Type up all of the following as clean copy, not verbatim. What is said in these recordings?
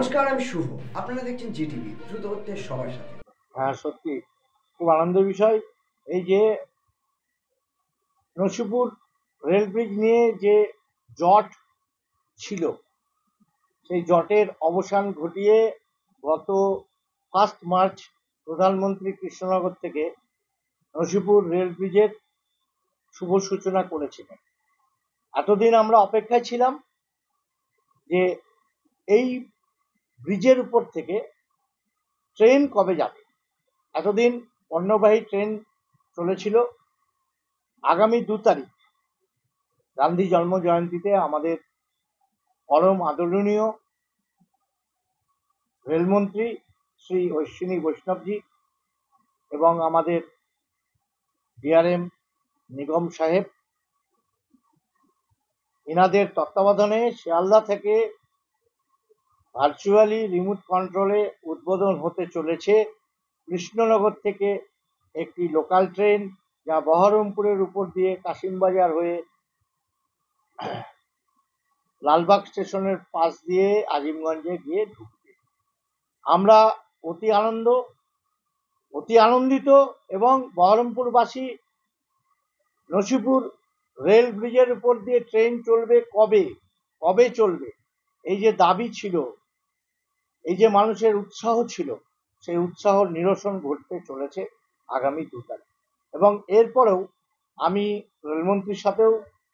নমস্কার, আমি শুভ। আপনারা দেখছেন জিটিভি, দ্রুত হচ্ছে সবার সাথে। হ্যাঁ, সত্যি খুব আনন্দের বিষয় এই যে নসিপুর রেল ব্রিজ নিয়ে যে জট ছিল সেই জটের অবসান ঘটিয়ে গত 1 মার্চ প্রধানমন্ত্রী কৃষ্ণনগর থেকে নসিপুর রেল ব্রিজের শুভ সূচনা করেছিলেন। এতদিন আমরা অপেক্ষায় ছিলাম যে এই ব্রিজের উপর থেকে ট্রেন কবে যাবে। এতদিন পণ্যবাহী ট্রেন চলেছিল। আগামী 2 তারিখ গান্ধী জন্ম জয়ন্তীতে আমাদের পরম আদরণীয় রেলমন্ত্রী শ্রী অশ্বিনী বৈষ্ণবজি এবং আমাদের ডিআরএম নিগম সাহেব এনাদের তত্ত্বাবধানে শিয়ালদা থেকে ভার্চুয়ালি রিমোট কন্ট্রোলে উদ্বোধন হতে চলেছে কৃষ্ণনগর থেকে একটি লোকাল ট্রেন, যা বহরমপুরের উপর দিয়ে কাশিমবাজার হয়ে লালবাগ স্টেশনের পাশ দিয়ে আজিমগঞ্জে গিয়ে ঢুকবে। আমরা অতি আনন্দিত এবং বহরমপুরবাসী নসিপুর রেল ব্রিজের উপর দিয়ে ট্রেন চলবে কবে চলবে, এই যে দাবি ছিল, এই যে মানুষের উৎসাহ ছিল, সেই উৎসাহ নিরসন ঘটতে চলেছে আগামী 2 তারিখ। এবং এরপরেও আমি রেলমন্ত্রীর সাথেও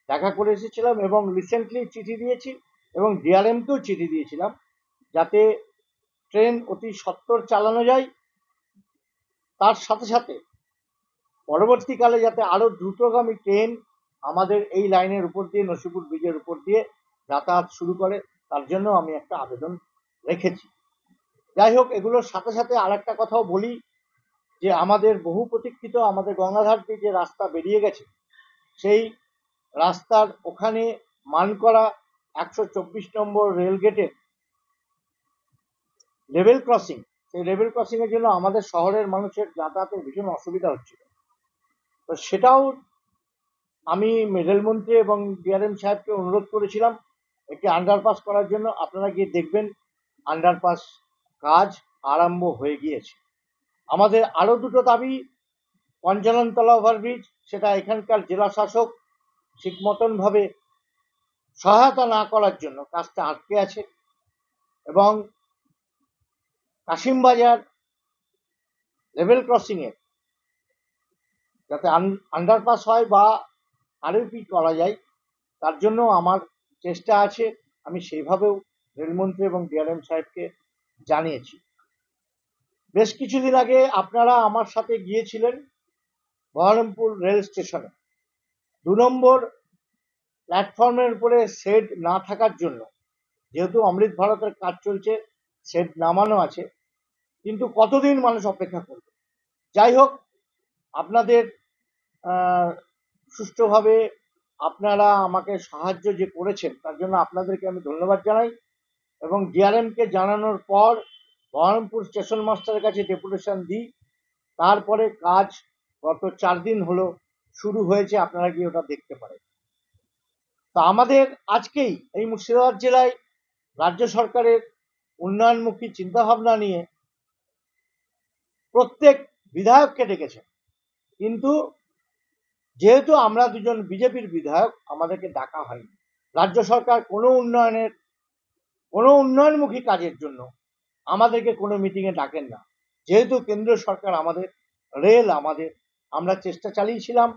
দেখা করে এসেছিলাম এবং রিসেন্টলি চিঠি দিয়েছি এবং ডিআরএমকেও চিঠি দিয়েছিলাম যাতে ট্রেন অতি সত্বর চালানো যায়, তার সাথে সাথে পরবর্তীকালে যাতে আরো দ্রুতগামী ট্রেন আমাদের এই লাইনের উপর দিয়ে নসিপুর ব্রিজের উপর দিয়ে যাতায়াত শুরু করে, তার জন্য আমি একটা আবেদন রেখেছি। যাই হোক, এগুলোর সাথে সাথে আর একটা কথাও বলি যে আমাদের বহু প্রতীক্ষিত আমাদের গঙ্গাধার দিয়ে যে রাস্তা বেরিয়ে গেছে, সেই রাস্তার ওখানে মানকরা 124 নম্বর রেল গেটের লেভেল ক্রসিং, সেই লেভেল ক্রসিং এর জন্য আমাদের শহরের মানুষের যাতায়াতের ভীষণ অসুবিধা হচ্ছিল। তো সেটাও আমি রেলমন্ত্রী এবং ডিআরএম সাহেবকে অনুরোধ করেছিলাম একটি আন্ডারপাস করার জন্য। আপনারা গিয়ে দেখবেন আন্ডারপাস কাজ আরম্ভ হয়ে গিয়েছে। আমাদের আরো দুটো দাবি, পঞ্চাননতলা ওভারব্রিজ, সেটা এখানকার জেলা শাসক ঠিক মতন ভাবে সহায়তা না করার জন্য কাজটা আটকে আছে, এবং কাশিমবাজার লেভেল ক্রসিং এ যাতে আন্ডারপাস হয় বা আরওপি করা যায়, তার জন্য আমার চেষ্টা আছে। আমি সেইভাবেও রেলমন্ত্রী এবং ডিআরএম সাহেবকে জানিয়েছি। বেশ কিছুদিন আগে আপনারা আমার সাথে গিয়েছিলেন বহরমপুর রেল স্টেশনে। 2 নম্বর প্ল্যাটফর্মের উপরে শেড না থাকার জন্য, যেহেতু অমৃত ভারতের কাজ চলছে, শেড নামানো আছে, কিন্তু কতদিন মানুষ অপেক্ষা করবে। যাই হোক, আপনাদের সুষ্ঠুভাবে আপনারা আমাকে সাহায্য যে করেছেন তার জন্য আপনাদেরকে আমি ধন্যবাদ জানাই। এবং ডিআরএমকে জানানোর পর বহরমপুর স্টেশন মাস্টারের কাছে ডেপুটেশন দিই, তারপরে কাজ গত 4 দিন হলো শুরু হয়েছে, আপনারা গিয়ে ওটা দেখতে পারেন। তো আমাদের আজকেই এই মুর্শিদাবাদ জেলায় রাজ্য সরকারের উন্নয়নমুখী চিন্তাভাবনা নিয়ে প্রত্যেক বিধায়ককে ডেকেছেন, কিন্তু যেহেতু আমরা দুজন বিজেপির বিধায়ক, আমাদেরকে ডাকা হয়নি। রাজ্য সরকার কোনো উন্নয়নমুখী কাজের জন্য আমাদেরকে কোনো মিটিংয়ে ডাকেন না। যেহেতু কেন্দ্রীয় সরকার আমাদের, রেল আমাদের, আমরা চেষ্টা চালিয়েছিলাম,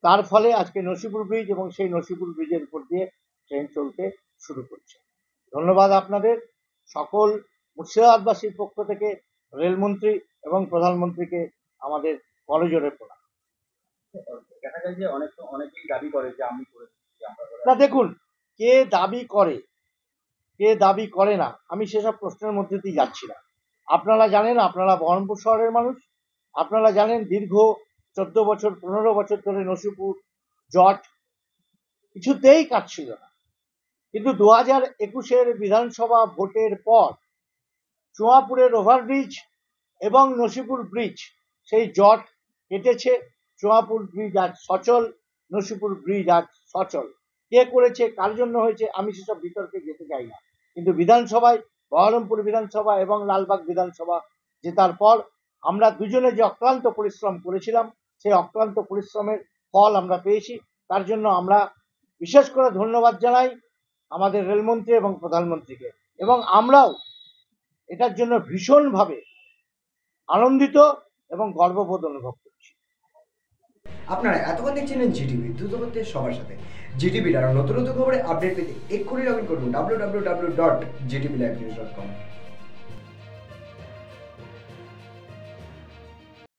তার ফলে আজকে নসিপুর ব্রিজ এবং সেই নসিপুর ব্রিজের উপর দিয়ে ট্রেন চলতে শুরু করছে। ধন্যবাদ আপনাদের সকল মুর্শিদাবাদবাসীর পক্ষ থেকে রেলমন্ত্রী এবং প্রধানমন্ত্রীকে আমাদের করজোড়ে প্রণাম। দেখা যায় যে অনেকেই দাবি করে যে আমি করেছি। না, দেখুন, কে দাবি করে না, আমি সেসব প্রশ্নের মধ্যে দিয়ে যাচ্ছি না। আপনারা জানেন, আপনারা বহরমপুর শহরের মানুষ, আপনারা জানেন দীর্ঘ 14 বছর 15 বছর ধরে নসিপুর জট কিছুতেই কাটছিল না। কিন্তু 2021-এর বিধানসভা ভোটের পর চুয়াপুরের ওভারব্রিজ এবং নসিপুর ব্রিজ, সেই জট কেটেছে। চুয়াপুর ব্রিজ আজ সচল, নসিপুর ব্রিজ আজ সচল। কে করেছে, কার জন্য হয়েছে, আমি সেসব বিতর্কে যেতে চাই না। কিন্তু বিধানসভায় বহরমপুর বিধানসভা এবং লালবাগ বিধানসভা জেতার পর আমরা দুজনে যে অক্লান্ত পরিশ্রম করেছিলাম সেই অক্লান্ত পরিশ্রমের ফল আমরা পেয়েছি। তার জন্য আমরা বিশেষ করে ধন্যবাদ জানাই আমাদের রেলমন্ত্রী এবং প্রধানমন্ত্রীকে, এবং আমরাও এটার জন্য ভীষণভাবে আনন্দিত এবং গর্ববোধ অনুভব করছি। আপনারা এতক্ষণ দেখছিলেন জিটিভি, দ্রুত হচ্ছে সবার সাথে। জিটিভির আরও নতুন নতুন খবরে আপডেট পেতে এক্ষুনি লগ ইন করুন www.gtblivenews.com।